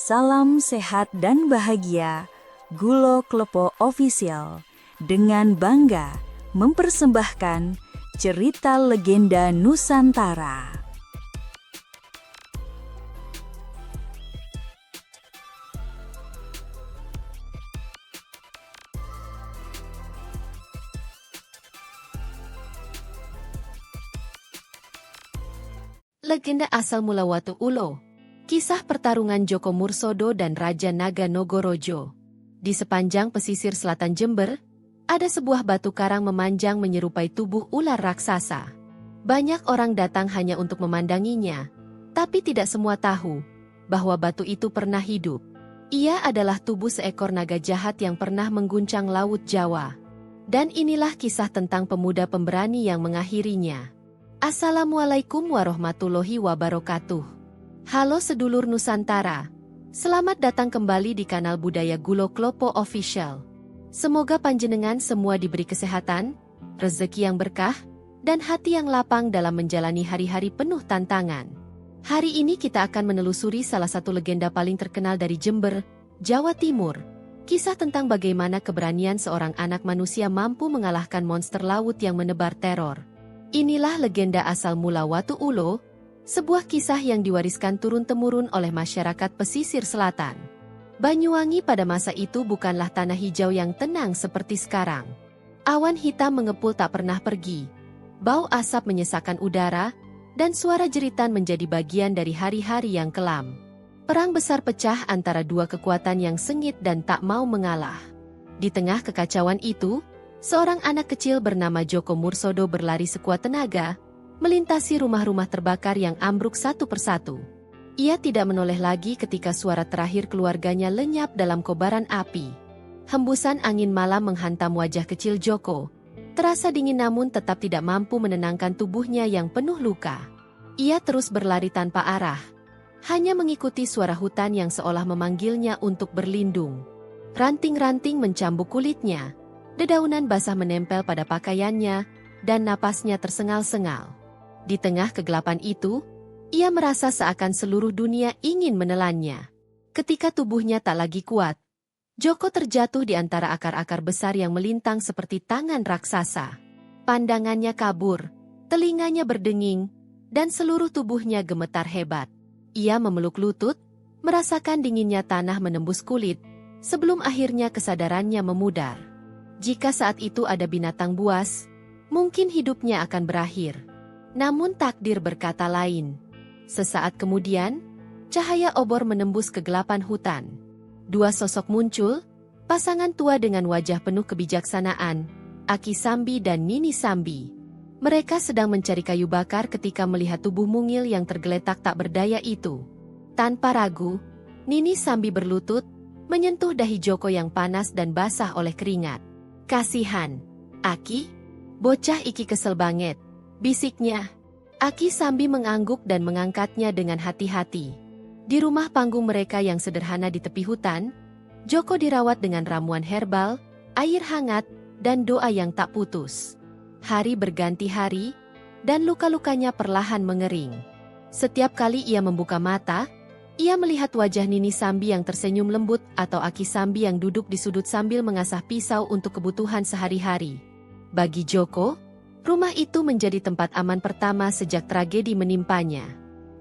Salam sehat dan bahagia, Gulo Klepo Official dengan bangga mempersembahkan cerita legenda Nusantara. Legenda asal mula Watu Ulo. Kisah pertarungan Djoko Mursodo dan Raja Naga Nogorojo. Di sepanjang pesisir selatan Jember, ada sebuah batu karang memanjang menyerupai tubuh ular raksasa. Banyak orang datang hanya untuk memandanginya, tapi tidak semua tahu bahwa batu itu pernah hidup. Ia adalah tubuh seekor naga jahat yang pernah mengguncang Laut Jawa. Dan inilah kisah tentang pemuda pemberani yang mengakhirinya. Assalamualaikum warahmatullahi wabarakatuh. Halo sedulur Nusantara, selamat datang kembali di kanal Budaya Gulo Klepo Official. Semoga panjenengan semua diberi kesehatan, rezeki yang berkah, dan hati yang lapang dalam menjalani hari-hari penuh tantangan. Hari ini kita akan menelusuri salah satu legenda paling terkenal dari Jember, Jawa Timur. Kisah tentang bagaimana keberanian seorang anak manusia mampu mengalahkan monster laut yang menebar teror. Inilah legenda asal mula Watu Ulo, sebuah kisah yang diwariskan turun-temurun oleh masyarakat pesisir selatan. Banyuwangi pada masa itu bukanlah tanah hijau yang tenang seperti sekarang. Awan hitam mengepul tak pernah pergi. Bau asap menyesakkan udara, dan suara jeritan menjadi bagian dari hari-hari yang kelam. Perang besar pecah antara dua kekuatan yang sengit dan tak mau mengalah. Di tengah kekacauan itu, seorang anak kecil bernama Djoko Mursodo berlari sekuat tenaga, melintasi rumah-rumah terbakar yang ambruk satu persatu. Ia tidak menoleh lagi ketika suara terakhir keluarganya lenyap dalam kobaran api. Hembusan angin malam menghantam wajah kecil Djoko. Terasa dingin namun tetap tidak mampu menenangkan tubuhnya yang penuh luka. Ia terus berlari tanpa arah, hanya mengikuti suara hutan yang seolah memanggilnya untuk berlindung. Ranting-ranting mencambuk kulitnya, dedaunan basah menempel pada pakaiannya, dan napasnya tersengal-sengal. Di tengah kegelapan itu, ia merasa seakan seluruh dunia ingin menelannya. Ketika tubuhnya tak lagi kuat, Djoko terjatuh di antara akar-akar besar yang melintang seperti tangan raksasa. Pandangannya kabur, telinganya berdenging, dan seluruh tubuhnya gemetar hebat. Ia memeluk lutut, merasakan dinginnya tanah menembus kulit, sebelum akhirnya kesadarannya memudar. Jika saat itu ada binatang buas, mungkin hidupnya akan berakhir. Namun takdir berkata lain. Sesaat kemudian, cahaya obor menembus kegelapan hutan. Dua sosok muncul, pasangan tua dengan wajah penuh kebijaksanaan, Aki Sambi dan Nini Sambi. Mereka sedang mencari kayu bakar ketika melihat tubuh mungil yang tergeletak tak berdaya itu. Tanpa ragu, Nini Sambi berlutut, menyentuh dahi Djoko yang panas dan basah oleh keringat. "Kasihan, Aki, bocah iki kesel banget," bisiknya. Aki Sambi mengangguk dan mengangkatnya dengan hati-hati. Di rumah panggung mereka yang sederhana di tepi hutan, Djoko dirawat dengan ramuan herbal, air hangat, dan doa yang tak putus. Hari berganti hari, dan luka-lukanya perlahan mengering. Setiap kali ia membuka mata, ia melihat wajah Nini Sambi yang tersenyum lembut atau Aki Sambi yang duduk di sudut sambil mengasah pisau untuk kebutuhan sehari-hari. Bagi Djoko, rumah itu menjadi tempat aman pertama sejak tragedi menimpanya.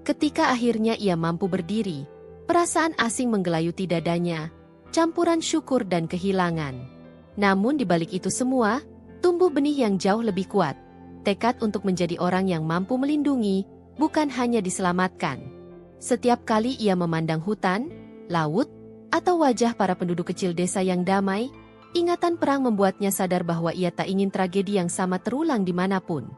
Ketika akhirnya ia mampu berdiri, perasaan asing menggelayuti dadanya, campuran syukur dan kehilangan. Namun di balik itu semua, tumbuh benih yang jauh lebih kuat, tekad untuk menjadi orang yang mampu melindungi, bukan hanya diselamatkan. Setiap kali ia memandang hutan, laut, atau wajah para penduduk kecil desa yang damai, ingatan perang membuatnya sadar bahwa ia tak ingin tragedi yang sama terulang dimanapun.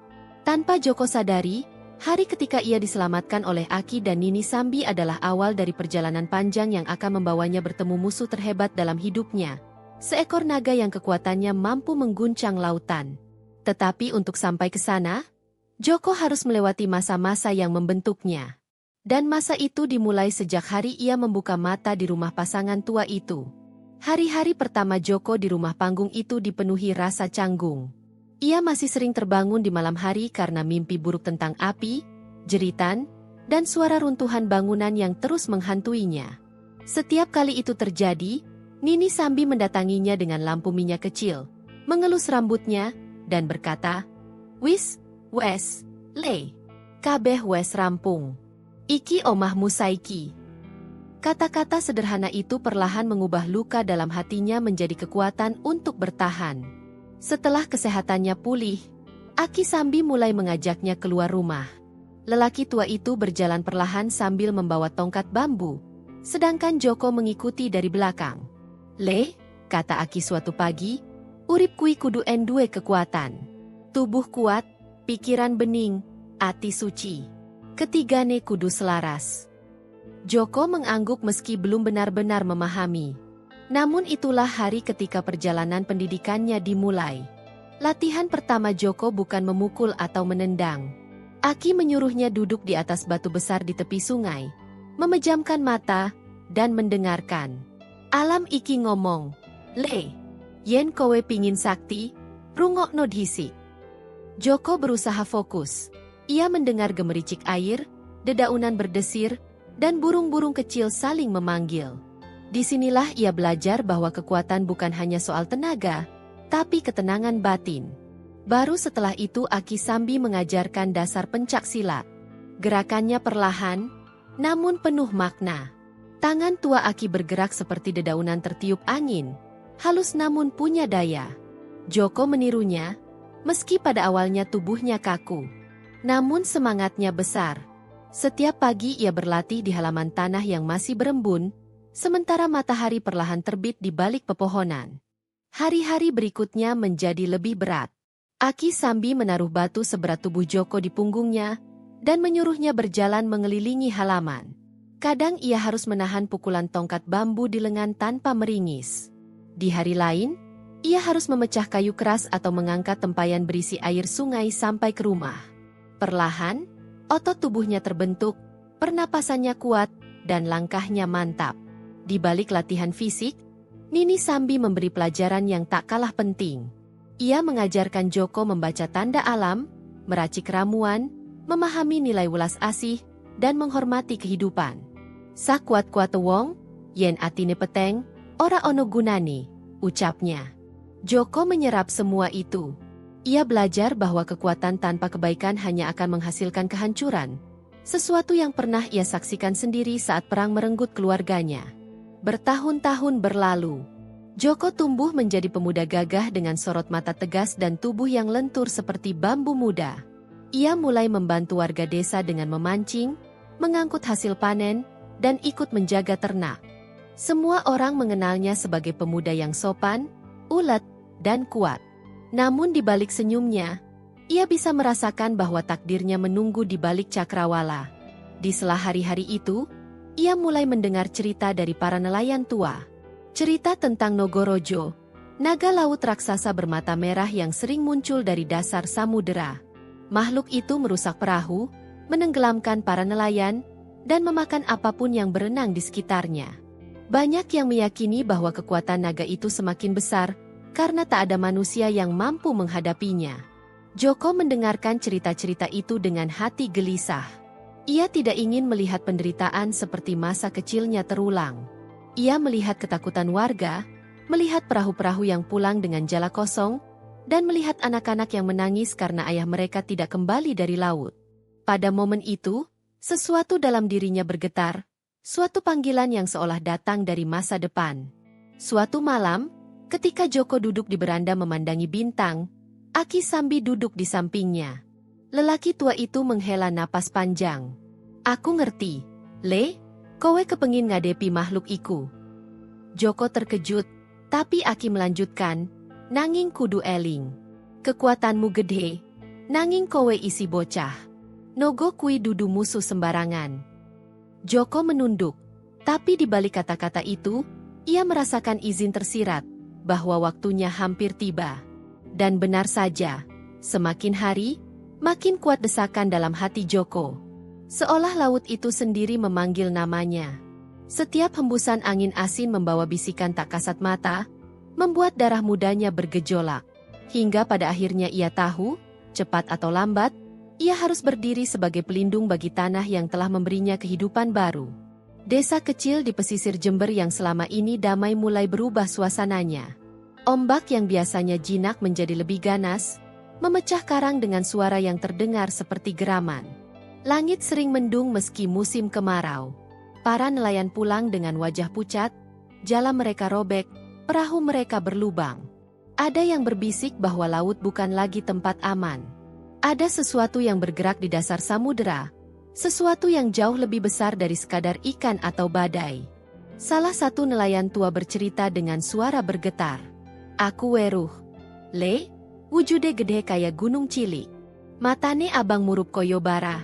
Tanpa Djoko sadari, hari ketika ia diselamatkan oleh Aki dan Nini Sambi adalah awal dari perjalanan panjang yang akan membawanya bertemu musuh terhebat dalam hidupnya. Seekor naga yang kekuatannya mampu mengguncang lautan. Tetapi untuk sampai ke sana, Djoko harus melewati masa-masa yang membentuknya. Dan masa itu dimulai sejak hari ia membuka mata di rumah pasangan tua itu. Hari-hari pertama Djoko di rumah panggung itu dipenuhi rasa canggung. Ia masih sering terbangun di malam hari karena mimpi buruk tentang api, jeritan, dan suara runtuhan bangunan yang terus menghantuinya. Setiap kali itu terjadi, Nini Sambi mendatanginya dengan lampu minyak kecil, mengelus rambutnya, dan berkata, "Wis, wes, le, kabeh wes rampung. Iki omahmu saiki." Kata-kata sederhana itu perlahan mengubah luka dalam hatinya menjadi kekuatan untuk bertahan. Setelah kesehatannya pulih, Aki Sambi mulai mengajaknya keluar rumah. Lelaki tua itu berjalan perlahan sambil membawa tongkat bambu, sedangkan Joko mengikuti dari belakang. "Le," kata Aki suatu pagi, "urip kui kudu duwe kekuatan. Tubuh kuat, pikiran bening, ati suci. Ketigane kudu selaras." Joko mengangguk meski belum benar-benar memahami. Namun itulah hari ketika perjalanan pendidikannya dimulai. Latihan pertama Joko bukan memukul atau menendang. Aki menyuruhnya duduk di atas batu besar di tepi sungai, memejamkan mata, dan mendengarkan. Alam iki ngomong, "Le, yen kowe pingin sakti, rungokno dhisik." Joko berusaha fokus. Ia mendengar gemericik air, dedaunan berdesir, dan burung-burung kecil saling memanggil. Disinilah ia belajar bahwa kekuatan bukan hanya soal tenaga, tapi ketenangan batin. Baru setelah itu Aki Sambi mengajarkan dasar pencak silat. Gerakannya perlahan, namun penuh makna. Tangan tua Aki bergerak seperti dedaunan tertiup angin, halus namun punya daya. Joko menirunya, meski pada awalnya tubuhnya kaku. Namun semangatnya besar. Setiap pagi ia berlatih di halaman tanah yang masih berembun, sementara matahari perlahan terbit di balik pepohonan. Hari-hari berikutnya menjadi lebih berat. Aki Sambi menaruh batu seberat tubuh Joko di punggungnya, dan menyuruhnya berjalan mengelilingi halaman. Kadang ia harus menahan pukulan tongkat bambu di lengan tanpa meringis. Di hari lain, ia harus memecah kayu keras atau mengangkat tempayan berisi air sungai sampai ke rumah. Perlahan, otot tubuhnya terbentuk, pernapasannya kuat, dan langkahnya mantap. Di balik latihan fisik, Nini Sambi memberi pelajaran yang tak kalah penting. Ia mengajarkan Joko membaca tanda alam, meracik ramuan, memahami nilai welas asih, dan menghormati kehidupan. "Sakuat-kuat wong, yen atine peteng, ora ono gunane," ucapnya. Joko menyerap semua itu. Ia belajar bahwa kekuatan tanpa kebaikan hanya akan menghasilkan kehancuran. Sesuatu yang pernah ia saksikan sendiri saat perang merenggut keluarganya. Bertahun-tahun berlalu, Joko tumbuh menjadi pemuda gagah dengan sorot mata tegas dan tubuh yang lentur seperti bambu muda. Ia mulai membantu warga desa dengan memancing, mengangkut hasil panen, dan ikut menjaga ternak. Semua orang mengenalnya sebagai pemuda yang sopan, ulet, dan kuat. Namun di balik senyumnya, ia bisa merasakan bahwa takdirnya menunggu di balik cakrawala. Di sela hari-hari itu, ia mulai mendengar cerita dari para nelayan tua. Cerita tentang Nogorojo, naga laut raksasa bermata merah yang sering muncul dari dasar samudera. Makhluk itu merusak perahu, menenggelamkan para nelayan, dan memakan apapun yang berenang di sekitarnya. Banyak yang meyakini bahwa kekuatan naga itu semakin besar, karena tak ada manusia yang mampu menghadapinya. Joko mendengarkan cerita-cerita itu dengan hati gelisah. Ia tidak ingin melihat penderitaan seperti masa kecilnya terulang. Ia melihat ketakutan warga, melihat perahu-perahu yang pulang dengan jala kosong, dan melihat anak-anak yang menangis karena ayah mereka tidak kembali dari laut. Pada momen itu, sesuatu dalam dirinya bergetar, suatu panggilan yang seolah datang dari masa depan. Suatu malam, ketika Joko duduk di beranda memandangi bintang, Aki Sambi duduk di sampingnya. Lelaki tua itu menghela napas panjang. "Aku ngerti, Le, kowe kepengin ngadepi makhluk iku." Joko terkejut, tapi Aki melanjutkan, "Nanging kudu eling. Kekuatanmu gede, nanging kowe isi bocah. Nogo kui dudu musuh sembarangan." Joko menunduk, tapi di balik kata-kata itu, ia merasakan izin tersirat, bahwa waktunya hampir tiba. Dan benar saja, semakin hari, makin kuat desakan dalam hati Joko. Seolah laut itu sendiri memanggil namanya. Setiap hembusan angin asin membawa bisikan tak kasat mata, membuat darah mudanya bergejolak. Hingga pada akhirnya ia tahu, cepat atau lambat, ia harus berdiri sebagai pelindung bagi tanah yang telah memberinya kehidupan baru. Desa kecil di pesisir Jember yang selama ini damai mulai berubah suasananya. Ombak yang biasanya jinak menjadi lebih ganas, memecah karang dengan suara yang terdengar seperti geraman. Langit sering mendung meski musim kemarau. Para nelayan pulang dengan wajah pucat, jala mereka robek, perahu mereka berlubang. Ada yang berbisik bahwa laut bukan lagi tempat aman. Ada sesuatu yang bergerak di dasar samudera, sesuatu yang jauh lebih besar dari sekadar ikan atau badai. Salah satu nelayan tua bercerita dengan suara bergetar. Aku weruh. Le, wujude gede kaya gunung cilik. Matane abang murup koyo bara.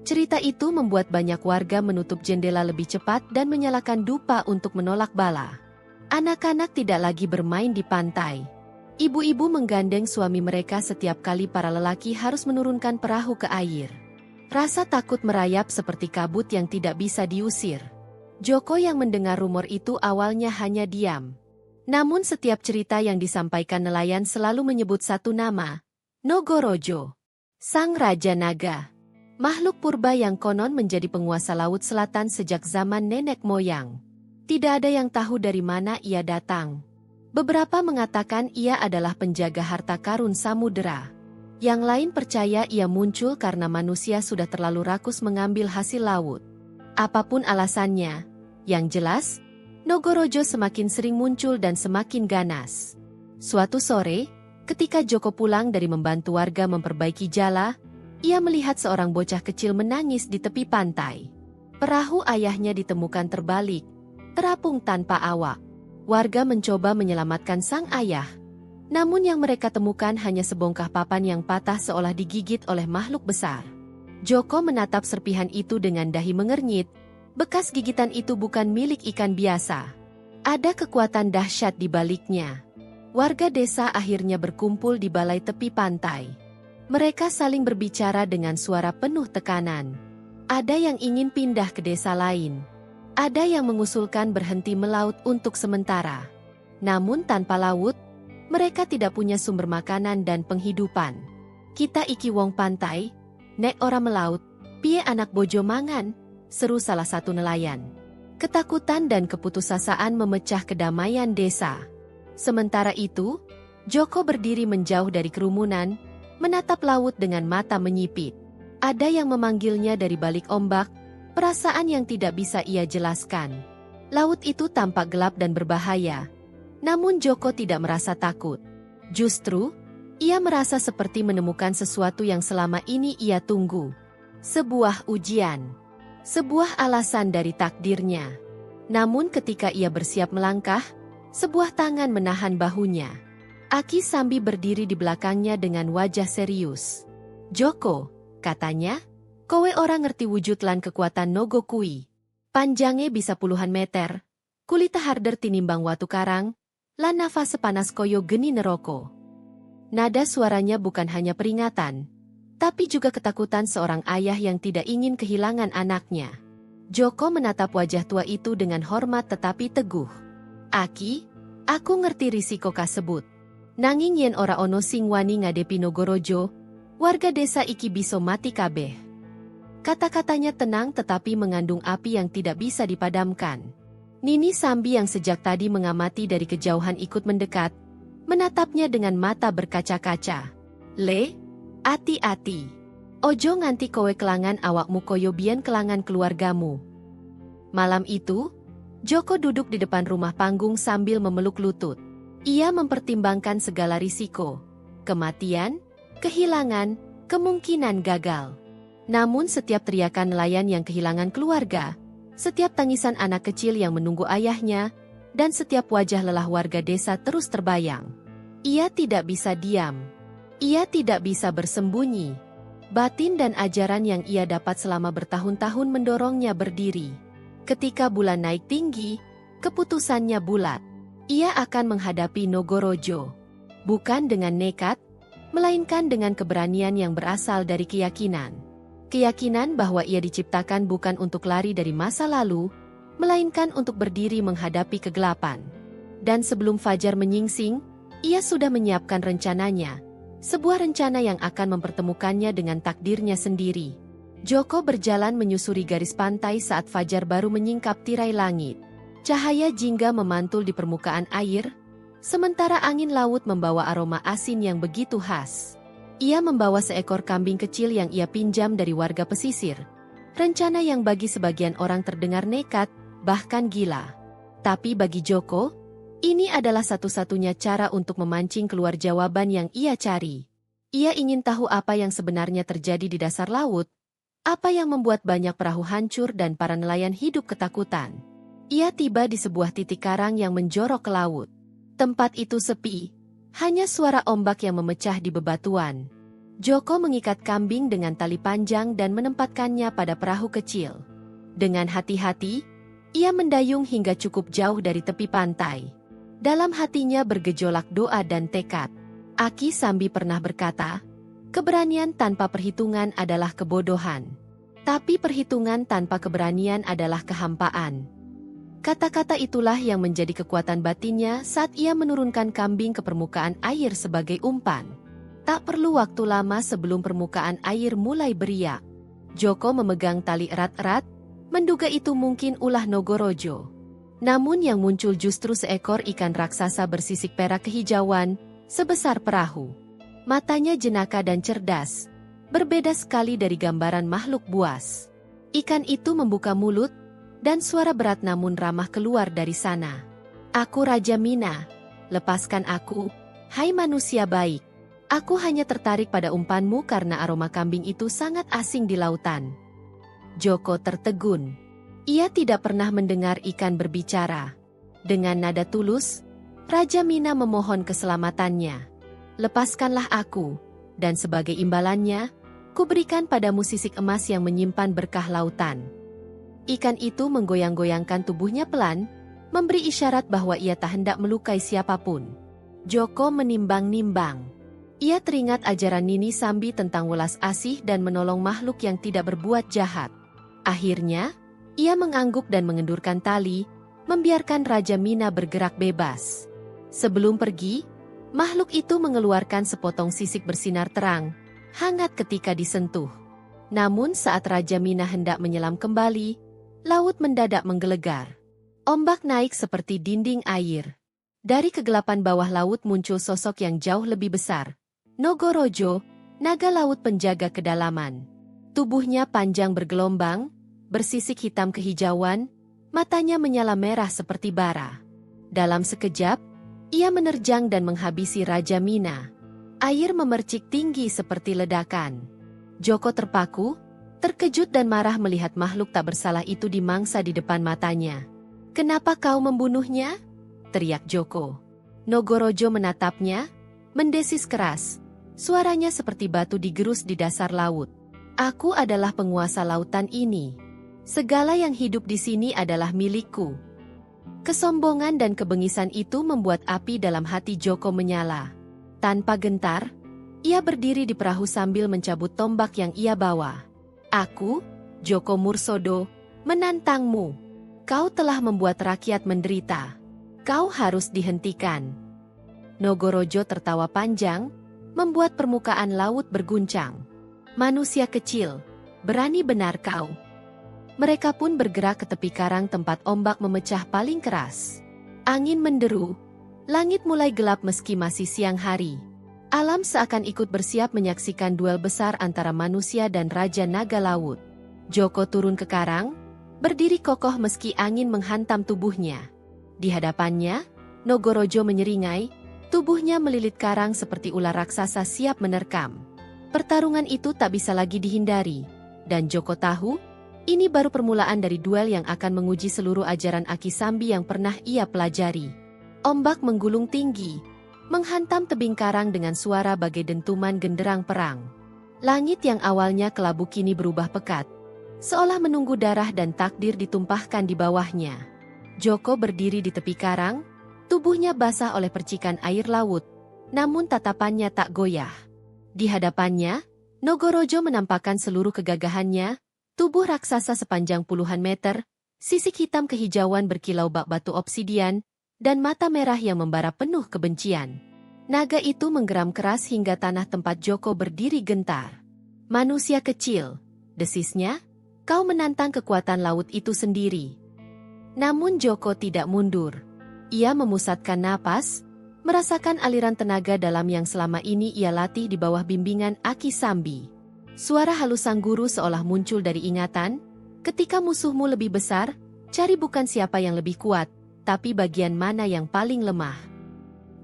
Cerita itu membuat banyak warga menutup jendela lebih cepat dan menyalakan dupa untuk menolak bala. Anak-anak tidak lagi bermain di pantai. Ibu-ibu menggandeng suami mereka setiap kali para lelaki harus menurunkan perahu ke air. Rasa takut merayap seperti kabut yang tidak bisa diusir. Joko yang mendengar rumor itu awalnya hanya diam. Namun setiap cerita yang disampaikan nelayan selalu menyebut satu nama, Nogorojo, Sang Raja Naga. Makhluk purba yang konon menjadi penguasa laut selatan sejak zaman nenek moyang. Tidak ada yang tahu dari mana ia datang. Beberapa mengatakan ia adalah penjaga harta karun samudera. Yang lain percaya ia muncul karena manusia sudah terlalu rakus mengambil hasil laut. Apapun alasannya, yang jelas, Nogorojo semakin sering muncul dan semakin ganas. Suatu sore, ketika Joko pulang dari membantu warga memperbaiki jala, ia melihat seorang bocah kecil menangis di tepi pantai. Perahu ayahnya ditemukan terbalik, terapung tanpa awak. Warga mencoba menyelamatkan sang ayah. Namun yang mereka temukan hanya sebongkah papan yang patah seolah digigit oleh makhluk besar. Joko menatap serpihan itu dengan dahi mengernyit. Bekas gigitan itu bukan milik ikan biasa. Ada kekuatan dahsyat di baliknya. Warga desa akhirnya berkumpul di balai tepi pantai. Mereka saling berbicara dengan suara penuh tekanan. Ada yang ingin pindah ke desa lain. Ada yang mengusulkan berhenti melaut untuk sementara. Namun tanpa laut, mereka tidak punya sumber makanan dan penghidupan. Kita iki wong pantai, nek ora melaut, piye anak bojo mangan, seru salah satu nelayan. Ketakutan dan keputusasaan memecah kedamaian desa. Sementara itu, Joko berdiri menjauh dari kerumunan, menatap laut dengan mata menyipit. Ada yang memanggilnya dari balik ombak, perasaan yang tidak bisa ia jelaskan. Laut itu tampak gelap dan berbahaya. Namun Joko tidak merasa takut. Justru, ia merasa seperti menemukan sesuatu yang selama ini ia tunggu. Sebuah ujian. Sebuah alasan dari takdirnya. Namun ketika ia bersiap melangkah, sebuah tangan menahan bahunya. Aki Sambi berdiri di belakangnya dengan wajah serius. Joko, katanya, kowe orang ngerti wujud lan kekuatan Nogo kui. Panjangnya bisa puluhan meter, kulita harder tinimbang watu karang, lan nafas sepanas koyo geni neroko. Nada suaranya bukan hanya peringatan, tapi juga ketakutan seorang ayah yang tidak ingin kehilangan anaknya. Joko menatap wajah tua itu dengan hormat tetapi teguh. Aki, aku ngerti risiko kasebut. Nanging yen ora ono sing wani ngadepi Nogorojo, warga desa iki bisa mati kabeh. Kata-katanya tenang tetapi mengandung api yang tidak bisa dipadamkan. Nini Sambi yang sejak tadi mengamati dari kejauhan ikut mendekat, menatapnya dengan mata berkaca-kaca. Le, hati-hati. Ojo nganti kowe kelangan awakmu koyo biyen kelangan keluargamu. Malam itu, Joko duduk di depan rumah panggung sambil memeluk lutut. Ia mempertimbangkan segala risiko, kematian, kehilangan, kemungkinan gagal. Namun setiap teriakan nelayan yang kehilangan keluarga, setiap tangisan anak kecil yang menunggu ayahnya, dan setiap wajah lelah warga desa terus terbayang. Ia tidak bisa diam. Ia tidak bisa bersembunyi. Batin dan ajaran yang ia dapat selama bertahun-tahun mendorongnya berdiri. Ketika bulan naik tinggi, keputusannya bulat. Ia akan menghadapi Nogorojo. Bukan dengan nekat, melainkan dengan keberanian yang berasal dari keyakinan. Keyakinan bahwa ia diciptakan bukan untuk lari dari masa lalu, melainkan untuk berdiri menghadapi kegelapan. Dan sebelum fajar menyingsing, ia sudah menyiapkan rencananya, sebuah rencana yang akan mempertemukannya dengan takdirnya sendiri. Joko berjalan menyusuri garis pantai saat fajar baru menyingkap tirai langit. Cahaya jingga memantul di permukaan air, sementara angin laut membawa aroma asin yang begitu khas. Ia membawa seekor kambing kecil yang ia pinjam dari warga pesisir. Rencana yang bagi sebagian orang terdengar nekat, bahkan gila. Tapi bagi Joko, ini adalah satu-satunya cara untuk memancing keluar jawaban yang ia cari. Ia ingin tahu apa yang sebenarnya terjadi di dasar laut, apa yang membuat banyak perahu hancur dan para nelayan hidup ketakutan. Ia tiba di sebuah titik karang yang menjorok ke laut. Tempat itu sepi, hanya suara ombak yang memecah di bebatuan. Joko mengikat kambing dengan tali panjang dan menempatkannya pada perahu kecil. Dengan hati-hati, ia mendayung hingga cukup jauh dari tepi pantai. Dalam hatinya bergejolak doa dan tekad. Aki Sambi pernah berkata, keberanian tanpa perhitungan adalah kebodohan. Tapi perhitungan tanpa keberanian adalah kehampaan. Kata-kata itulah yang menjadi kekuatan batinnya saat ia menurunkan kambing ke permukaan air sebagai umpan. Tak perlu waktu lama sebelum permukaan air mulai beriak. Joko memegang tali erat-erat, menduga itu mungkin ulah Nogorojo. Namun yang muncul justru seekor ikan raksasa bersisik perak kehijauan, sebesar perahu. Matanya jenaka dan cerdas, berbeda sekali dari gambaran makhluk buas. Ikan itu membuka mulut, dan suara berat namun ramah keluar dari sana. Aku Raja Mina, lepaskan aku, hai manusia baik. Aku hanya tertarik pada umpanmu karena aroma kambing itu sangat asing di lautan. Joko tertegun. Ia tidak pernah mendengar ikan berbicara. Dengan nada tulus, Raja Mina memohon keselamatannya. Lepaskanlah aku, dan sebagai imbalannya, kuberikan padamu sisik emas yang menyimpan berkah lautan. Ikan itu menggoyang-goyangkan tubuhnya pelan, memberi isyarat bahwa ia tak hendak melukai siapapun. Joko menimbang-nimbang. Ia teringat ajaran Nini Sambi tentang welas asih dan menolong makhluk yang tidak berbuat jahat. Akhirnya, ia mengangguk dan mengendurkan tali, membiarkan Raja Mina bergerak bebas. Sebelum pergi, makhluk itu mengeluarkan sepotong sisik bersinar terang, hangat ketika disentuh. Namun saat Raja Mina hendak menyelam kembali, laut mendadak menggelegar. Ombak naik seperti dinding air. Dari kegelapan bawah laut muncul sosok yang jauh lebih besar. Nogorojo, naga laut penjaga kedalaman. Tubuhnya panjang bergelombang, bersisik hitam kehijauan, matanya menyala merah seperti bara. Dalam sekejap, ia menerjang dan menghabisi Raja Mina. Air memercik tinggi seperti ledakan. Joko terpaku, terkejut dan marah melihat makhluk tak bersalah itu dimangsa di depan matanya. "Kenapa kau membunuhnya?" teriak Joko. Nogorojo menatapnya, mendesis keras. Suaranya seperti batu digerus di dasar laut. "Aku adalah penguasa lautan ini. Segala yang hidup di sini adalah milikku." Kesombongan dan kebengisan itu membuat api dalam hati Joko menyala. Tanpa gentar, ia berdiri di perahu sambil mencabut tombak yang ia bawa. "Aku, Joko Mursodo, menantangmu. Kau telah membuat rakyat menderita. Kau harus dihentikan." Nogorojo tertawa panjang, membuat permukaan laut berguncang. "Manusia kecil, berani benar kau." Mereka pun bergerak ke tepi karang tempat ombak memecah paling keras. Angin menderu, langit mulai gelap meski masih siang hari. Alam seakan ikut bersiap menyaksikan duel besar antara manusia dan Raja Naga Laut. Joko turun ke karang, berdiri kokoh meski angin menghantam tubuhnya. Di hadapannya, Nogorojo menyeringai, tubuhnya melilit karang seperti ular raksasa siap menerkam. Pertarungan itu tak bisa lagi dihindari, dan Joko tahu, ini baru permulaan dari duel yang akan menguji seluruh ajaran Aki Sambi yang pernah ia pelajari. Ombak menggulung tinggi, menghantam tebing karang dengan suara bagai dentuman genderang perang. Langit yang awalnya kelabu kini berubah pekat, seolah menunggu darah dan takdir ditumpahkan di bawahnya. Joko berdiri di tepi karang, tubuhnya basah oleh percikan air laut, namun tatapannya tak goyah. Di hadapannya, Nogorojo menampakkan seluruh kegagahannya, tubuh raksasa sepanjang puluhan meter, sisik hitam kehijauan berkilau bak batu obsidian, dan mata merah yang membara penuh kebencian. Naga itu menggeram keras hingga tanah tempat Joko berdiri gentar. "Manusia kecil, Desisnya, kau menantang kekuatan laut itu sendiri. Namun Joko tidak mundur. Ia memusatkan napas, merasakan aliran tenaga dalam yang selama ini ia latih di bawah bimbingan Aki Sambi. Suara halus sang guru seolah muncul dari ingatan, ketika musuhmu lebih besar, cari bukan siapa yang lebih kuat, tapi bagian mana yang paling lemah.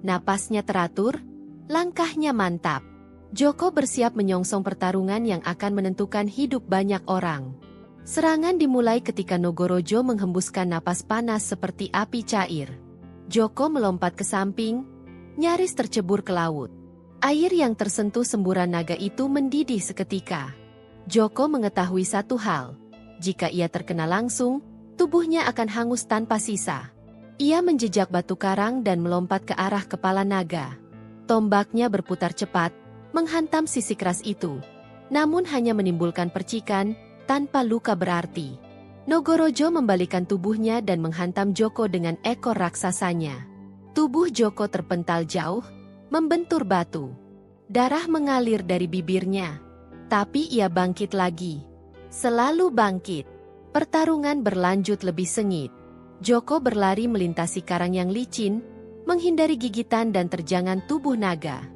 Napasnya teratur, langkahnya mantap. Joko bersiap menyongsong pertarungan yang akan menentukan hidup banyak orang. Serangan dimulai ketika Nogorojo menghembuskan napas panas seperti api cair. Joko melompat ke samping, nyaris tercebur ke laut. Air yang tersentuh semburan naga itu mendidih seketika. Joko mengetahui satu hal, jika ia terkena langsung, tubuhnya akan hangus tanpa sisa. Ia menjejak batu karang dan melompat ke arah kepala naga. Tombaknya berputar cepat, menghantam sisi keras itu, namun hanya menimbulkan percikan, tanpa luka berarti. Nogorojo membalikan tubuhnya dan menghantam Joko dengan ekor raksasanya. Tubuh Joko terpental jauh, membentur batu. Darah mengalir dari bibirnya. Tapi ia bangkit lagi. Selalu bangkit. Pertarungan berlanjut lebih sengit. Joko berlari melintasi karang yang licin, menghindari gigitan dan terjangan tubuh naga.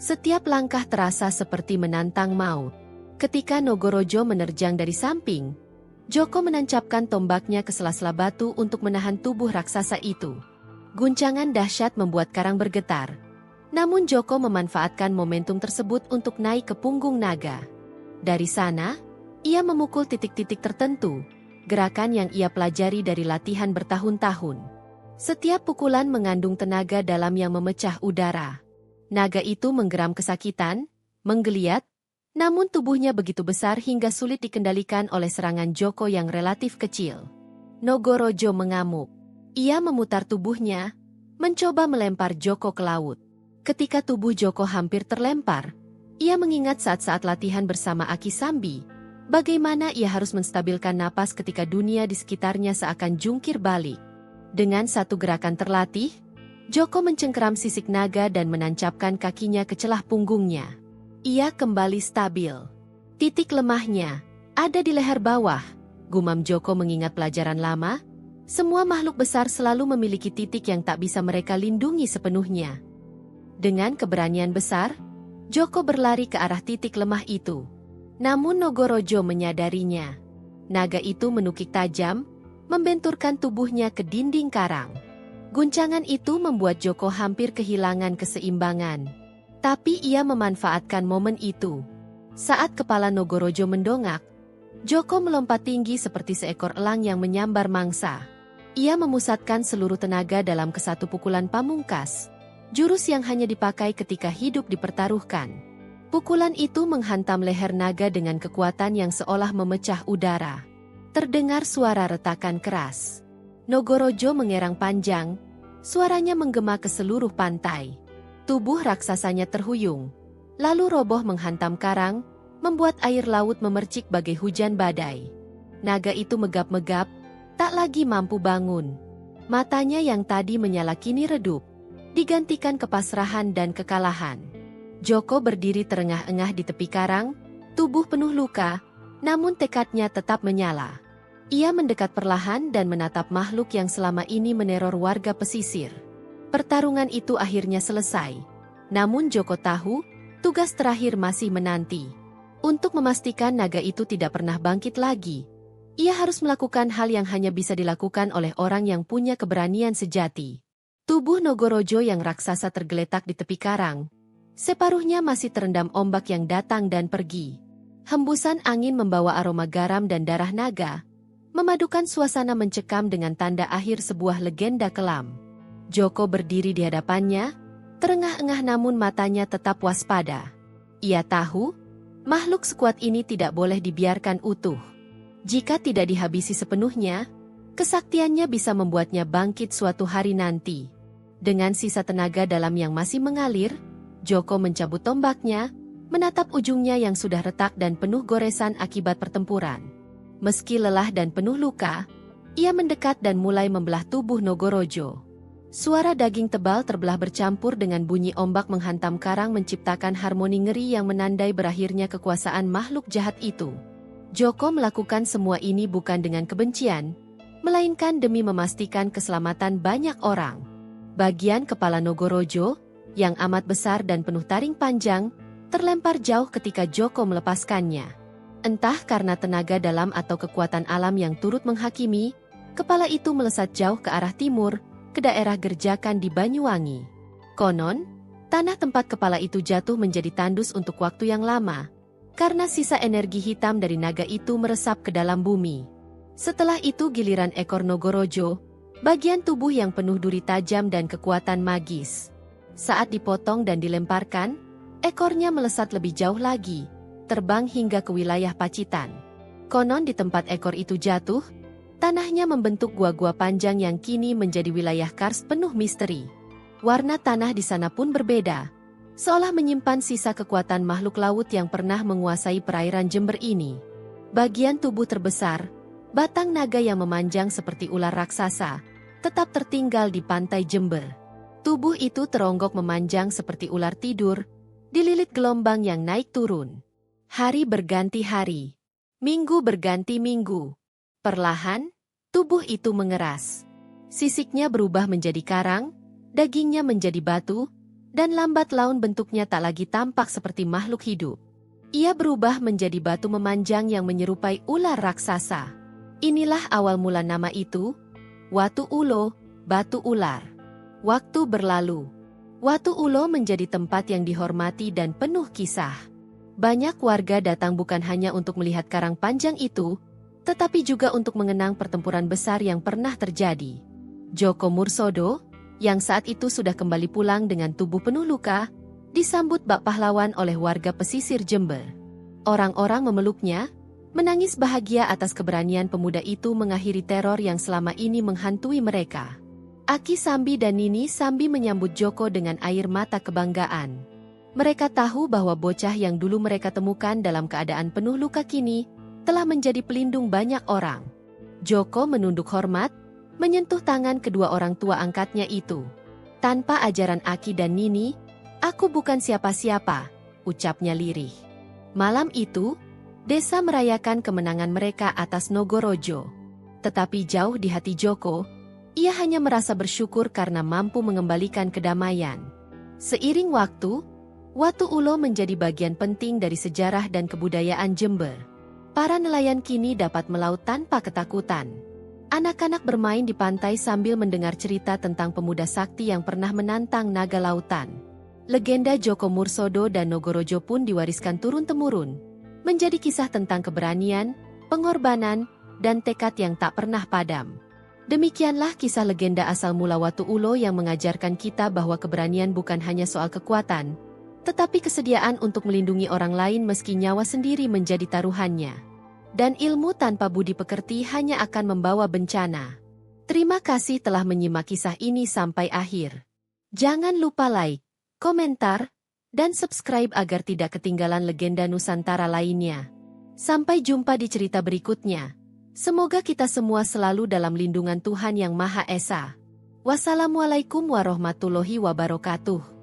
Setiap langkah terasa seperti menantang maut. Ketika Nogorojo menerjang dari samping, Joko menancapkan tombaknya ke sela-sela batu untuk menahan tubuh raksasa itu. Guncangan dahsyat membuat karang bergetar. Namun Joko memanfaatkan momentum tersebut untuk naik ke punggung naga. Dari sana, ia memukul titik-titik tertentu, gerakan yang ia pelajari dari latihan bertahun-tahun. Setiap pukulan mengandung tenaga dalam yang memecah udara. Naga itu menggeram kesakitan, menggeliat, namun tubuhnya begitu besar hingga sulit dikendalikan oleh serangan Joko yang relatif kecil. Nogorojo mengamuk. Ia memutar tubuhnya, mencoba melempar Joko ke laut. Ketika tubuh Joko hampir terlempar, ia mengingat saat-saat latihan bersama Aki Sambi, bagaimana ia harus menstabilkan napas ketika dunia di sekitarnya seakan jungkir balik. Dengan satu gerakan terlatih, Joko mencengkeram sisik naga dan menancapkan kakinya ke celah punggungnya. Ia kembali stabil. Titik lemahnya ada di leher bawah, gumam Joko mengingat pelajaran lama. Semua makhluk besar selalu memiliki titik yang tak bisa mereka lindungi sepenuhnya. Dengan keberanian besar, Joko berlari ke arah titik lemah itu. Namun Nogorojo menyadarinya. Naga itu menukik tajam, membenturkan tubuhnya ke dinding karang. Guncangan itu membuat Joko hampir kehilangan keseimbangan. Tapi ia memanfaatkan momen itu. Saat kepala Nogorojo mendongak, Joko melompat tinggi seperti seekor elang yang menyambar mangsa. Ia memusatkan seluruh tenaga dalam kesatu pukulan pamungkas, jurus yang hanya dipakai ketika hidup dipertaruhkan. Pukulan itu menghantam leher naga dengan kekuatan yang seolah memecah udara. Terdengar suara retakan keras. Nogorojo mengerang panjang, suaranya menggema ke seluruh pantai. Tubuh raksasanya terhuyung, lalu roboh menghantam karang, membuat air laut memercik bagai hujan badai. Naga itu megap-megap, tak lagi mampu bangun. Matanya yang tadi menyala kini redup, digantikan kepasrahan dan kekalahan. Joko berdiri terengah-engah di tepi karang, tubuh penuh luka, namun tekadnya tetap menyala. Ia mendekat perlahan dan menatap makhluk yang selama ini meneror warga pesisir. Pertarungan itu akhirnya selesai. Namun Joko tahu, tugas terakhir masih menanti. Untuk memastikan naga itu tidak pernah bangkit lagi, ia harus melakukan hal yang hanya bisa dilakukan oleh orang yang punya keberanian sejati. Tubuh Nogorojo yang raksasa tergeletak di tepi karang. Separuhnya masih terendam ombak yang datang dan pergi. Hembusan angin membawa aroma garam dan darah naga, memadukan suasana mencekam dengan tanda akhir sebuah legenda kelam. Joko berdiri di hadapannya, terengah-engah namun matanya tetap waspada. Ia tahu, makhluk sekuat ini tidak boleh dibiarkan utuh. Jika tidak dihabisi sepenuhnya, kesaktiannya bisa membuatnya bangkit suatu hari nanti. Dengan sisa tenaga dalam yang masih mengalir, Joko mencabut tombaknya, menatap ujungnya yang sudah retak dan penuh goresan akibat pertempuran. Meski lelah dan penuh luka, ia mendekat dan mulai membelah tubuh Nogorojo. Suara daging tebal terbelah bercampur dengan bunyi ombak menghantam karang menciptakan harmoni ngeri yang menandai berakhirnya kekuasaan makhluk jahat itu. Joko melakukan semua ini bukan dengan kebencian, melainkan demi memastikan keselamatan banyak orang. Bagian kepala Nogorojo, yang amat besar dan penuh taring panjang, terlempar jauh ketika Joko melepaskannya. Entah karena tenaga dalam atau kekuatan alam yang turut menghakimi, kepala itu melesat jauh ke arah timur, ke daerah Gerjakan di Banyuwangi. Konon, tanah tempat kepala itu jatuh menjadi tandus untuk waktu yang lama, karena sisa energi hitam dari naga itu meresap ke dalam bumi. Setelah itu giliran ekor Nogorojo, bagian tubuh yang penuh duri tajam dan kekuatan magis. Saat dipotong dan dilemparkan, ekornya melesat lebih jauh lagi, terbang hingga ke wilayah Pacitan. Konon di tempat ekor itu jatuh, tanahnya membentuk gua-gua panjang yang kini menjadi wilayah Kars penuh misteri. Warna tanah di sana pun berbeda, seolah menyimpan sisa kekuatan makhluk laut yang pernah menguasai perairan Jember ini. Bagian tubuh terbesar, batang naga yang memanjang seperti ular raksasa, tetap tertinggal di pantai Jember. Tubuh itu teronggok memanjang seperti ular tidur, dililit gelombang yang naik turun. Hari berganti hari, minggu berganti minggu. Perlahan, tubuh itu mengeras. Sisiknya berubah menjadi karang, dagingnya menjadi batu, dan lambat laun bentuknya tak lagi tampak seperti makhluk hidup. Ia berubah menjadi batu memanjang yang menyerupai ular raksasa. Inilah awal mula nama itu, Watu Ulo, batu ular. Waktu berlalu. Watu Ulo menjadi tempat yang dihormati dan penuh kisah. Banyak warga datang bukan hanya untuk melihat karang panjang itu, tetapi juga untuk mengenang pertempuran besar yang pernah terjadi. Joko Mursodo, yang saat itu sudah kembali pulang dengan tubuh penuh luka, disambut bak pahlawan oleh warga pesisir Jember. Orang-orang memeluknya, menangis bahagia atas keberanian pemuda itu mengakhiri teror yang selama ini menghantui mereka. Aki Sambi dan Nini Sambi menyambut Joko dengan air mata kebanggaan. Mereka tahu bahwa bocah yang dulu mereka temukan dalam keadaan penuh luka kini telah menjadi pelindung banyak orang. Joko menunduk hormat, menyentuh tangan kedua orang tua angkatnya itu. Tanpa ajaran Aki dan Nini, aku bukan siapa-siapa, ucapnya lirih. Malam itu, desa merayakan kemenangan mereka atas Nogorojo. Tetapi jauh di hati Joko, ia hanya merasa bersyukur karena mampu mengembalikan kedamaian. Seiring waktu, Watu Ulo menjadi bagian penting dari sejarah dan kebudayaan Jember. Para nelayan kini dapat melaut tanpa ketakutan. Anak-anak bermain di pantai sambil mendengar cerita tentang pemuda sakti yang pernah menantang naga lautan. Legenda Joko Mursodo dan Nogorojo pun diwariskan turun-temurun, menjadi kisah tentang keberanian, pengorbanan, dan tekad yang tak pernah padam. Demikianlah kisah legenda asal mula Watu Ulo yang mengajarkan kita bahwa keberanian bukan hanya soal kekuatan, tetapi kesediaan untuk melindungi orang lain meski nyawa sendiri menjadi taruhannya. Dan ilmu tanpa budi pekerti hanya akan membawa bencana. Terima kasih telah menyimak kisah ini sampai akhir. Jangan lupa like, komentar, dan subscribe agar tidak ketinggalan legenda Nusantara lainnya. Sampai jumpa di cerita berikutnya. Semoga kita semua selalu dalam lindungan Tuhan Yang Maha Esa. Wassalamualaikum warahmatullahi wabarakatuh.